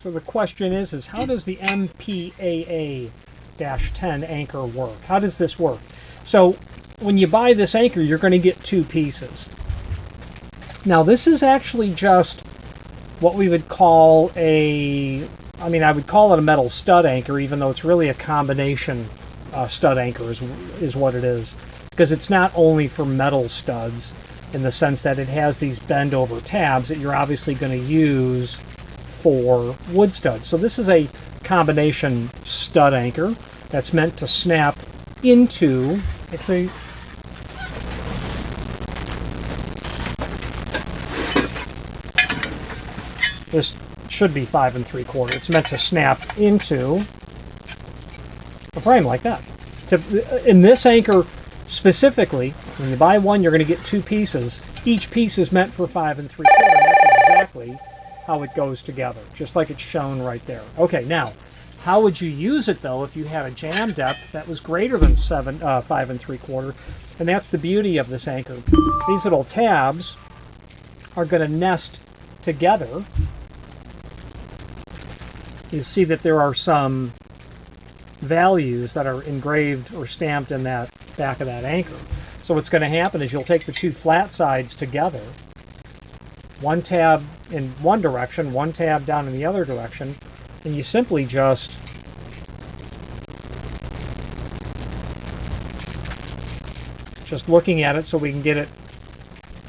So the question is how does the MPAA-10 anchor work? How does this work? So when you buy this anchor, you're going to get two pieces. Now this is actually just what we would call I would call it a metal stud anchor, even though it's really a combination stud anchor is what it is. Because it's not only for metal studs, in the sense that it has these bend over tabs that you're obviously going to use for wood studs. So this is a combination stud anchor that's meant to snap into, this should be 5 3/4. It's meant to snap into a frame like that. In this anchor specifically, when you buy one, you're going to get two pieces. Each piece is meant for 5 3/4. And that's exactly how it goes together, just like it's shown right there. Okay, now, how would you use it though if you had a jamb depth that was greater than 5 3/4? And that's the beauty of this anchor. These little tabs are going to nest together. You see that there are some values that are engraved or stamped in that back of that anchor. So what's going to happen is you'll take the two flat sides together, one tab in one direction, one tab down in the other direction, and you simply just looking at it so we can get it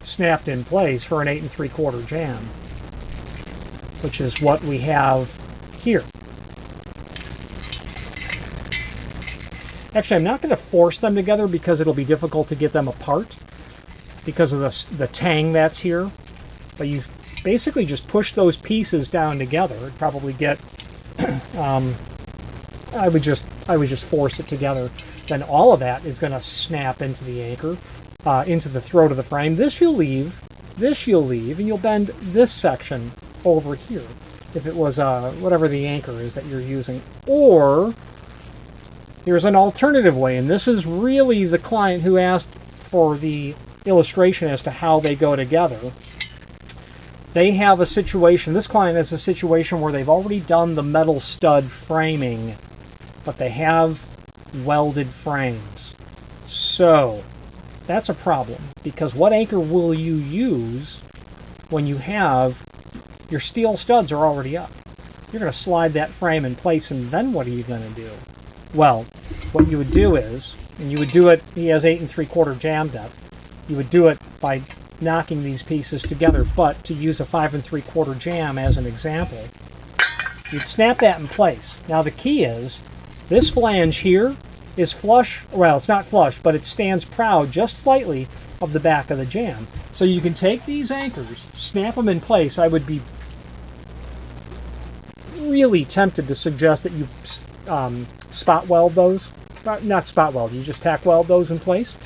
snapped in place for an 8 3/4 jamb, which is what we have here. Actually, I'm not going to force them together because it'll be difficult to get them apart because of the tang that's here. But you basically just push those pieces down together. It'd probably get, I would just force it together. Then all of that is going to snap into the anchor, into the throat of the frame. This you'll leave, and you'll bend this section over here if it was whatever the anchor is that you're using. Or here's an alternative way, and this is really the client who asked for the illustration as to how they go together. They have a situation, this client has a situation where they've already done the metal stud framing, but they have welded frames. So that's a problem, because what anchor will you use when you have your steel studs are already up? You're going to slide that frame in place, and then what are you going to do? Well, what you would do is, and you would do it, he has 8 3/4 jamb depth, you would do it by knocking these pieces together, but to use a 5 3/4 jamb as an example, you'd snap that in place. Now the key is, this flange here is flush, well, it's not flush, but it stands proud just slightly of the back of the jamb. So you can take these anchors, snap them in place. I would be really tempted to suggest that you spot weld those. Not spot weld, you just tack weld those in place.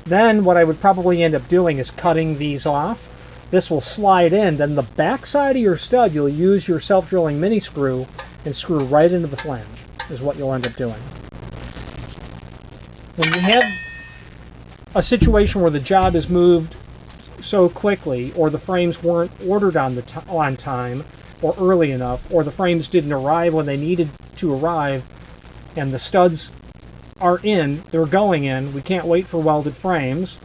Then what I would probably end up doing is cutting these off. This will slide in, then the back side of your stud, you'll use your self-drilling mini screw and screw right into the flange, is what you'll end up doing. When you have a situation where the job is moved so quickly, or the frames weren't ordered on time, or early enough, or the frames didn't arrive when they needed to arrive, and the studs are in, they're going in, we can't wait for welded frames,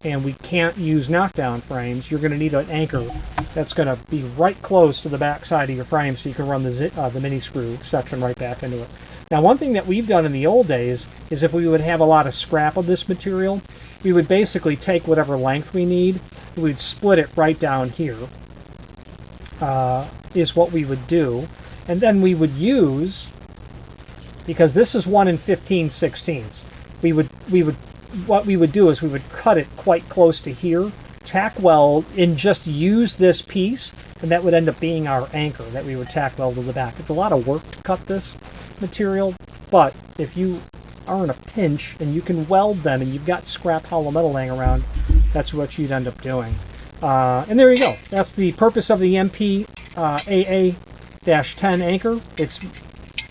and we can't use knockdown frames, you're going to need an anchor that's going to be right close to the back side of your frame so you can run the mini screw section right back into it. Now, one thing that we've done in the old days is if we would have a lot of scrap of this material, we would basically take whatever length we need, we'd split it right down here, is what we would do. And then we would use, because this is 1 15/16, what we would do is we would cut it quite close to here, tack weld, and just use this piece, and that would end up being our anchor that we would tack weld to the back. It's a lot of work to cut this material, but if you are in a pinch and you can weld them and you've got scrap hollow metal laying around, that's what you'd end up doing. And there you go. That's the purpose of the MPAA-10 anchor. It's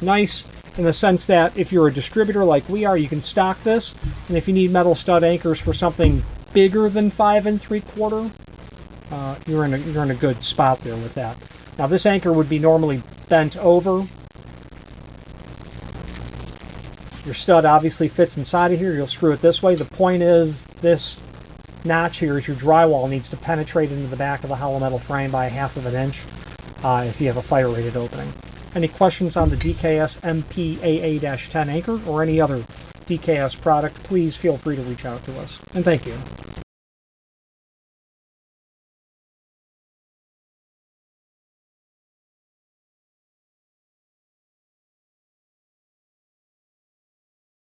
nice in the sense that if you're a distributor like we are, you can stock this, and if you need metal stud anchors for something bigger than 5 3/4, you're in a good spot there with that. Now this anchor would be normally bent over. Your stud obviously fits inside of here. You'll screw it this way. The point is this notch here is your drywall needs to penetrate into the back of the hollow metal frame by 1/2 inch if you have a fire rated opening. Any questions on the DKS MPAA-10 anchor or any other DKS product, please feel free to reach out to us. And thank you.